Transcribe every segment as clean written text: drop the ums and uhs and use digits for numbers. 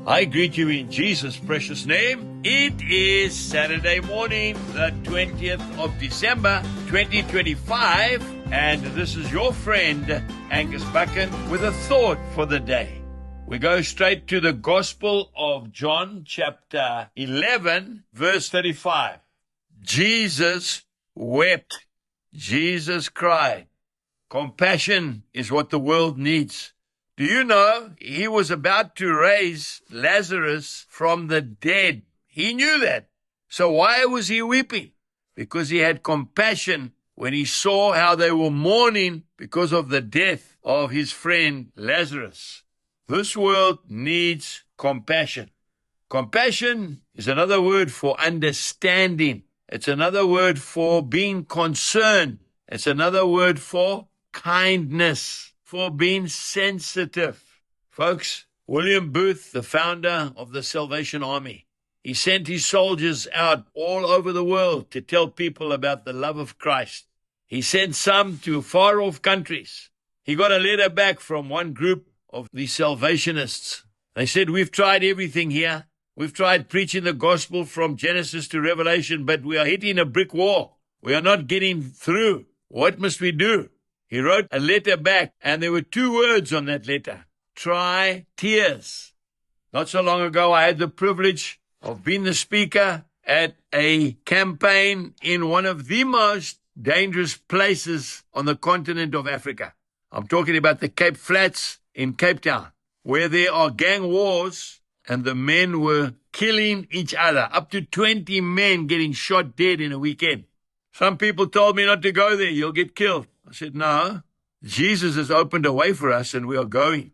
I greet you in Jesus' precious name. It is Saturday morning, the 20th of December, 2025, and this is your friend, Angus Buchan, with a thought for the day. We go straight to the Gospel of John, chapter 11, verse 35. Jesus wept. Jesus cried. Compassion is what the world needs. Do you know he was about to raise Lazarus from the dead? He knew that. So why was he weeping? Because he had compassion when he saw how they were mourning because of the death of his friend Lazarus. This world needs compassion. Compassion is another word for understanding. It's another word for being concerned. It's another word for kindness, for being sensitive. Folks, William Booth, the founder of the Salvation Army, he sent his soldiers out all over the world to tell people about the love of Christ. He sent some to far-off countries. He got a letter back from one group of the Salvationists. They said, "We've tried everything here. We've tried preaching the gospel from Genesis to Revelation, but we are hitting a brick wall. We are not getting through. What must we do?" He wrote a letter back, and there were 2 words on that letter. Try tears. Not so long ago, I had the privilege of being the speaker at a campaign in one of the most dangerous places on the continent of Africa. I'm talking about the Cape Flats in Cape Town, where there are gang wars, and the men were killing each other. Up to 20 men getting shot dead in a weekend. Some people told me not to go there, you'll get killed. I said, no, Jesus has opened a way for us and we are going.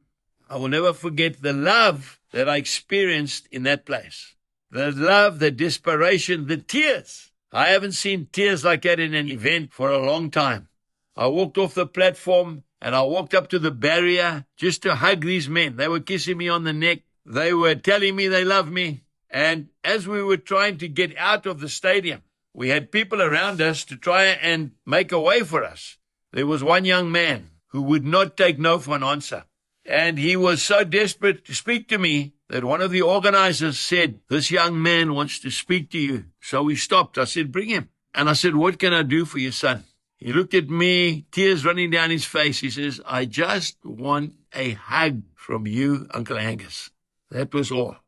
I will never forget the love that I experienced in that place. The love, the desperation, the tears. I haven't seen tears like that in an event for a long time. I walked off the platform and I walked up to the barrier just to hug these men. They were kissing me on the neck. They were telling me they love me. And as we were trying to get out of the stadium, we had people around us to try and make a way for us. There was one young man who would not take no for an answer. And he was so desperate to speak to me that one of the organizers said, "This young man wants to speak to you." So we stopped. I said, "Bring him." And I said, "What can I do for your son?" He looked at me, tears running down his face. He says, "I just want a hug from you, Uncle Angus." That was all.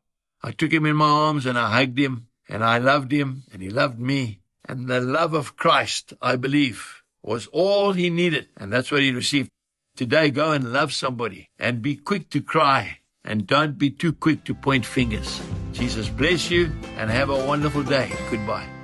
I took him in my arms and I hugged him and I loved him and he loved me. And the love of Christ, I believe, was all he needed, and that's what he received. Today, go and love somebody and be quick to cry and don't be too quick to point fingers. Jesus bless you and have a wonderful day. Goodbye.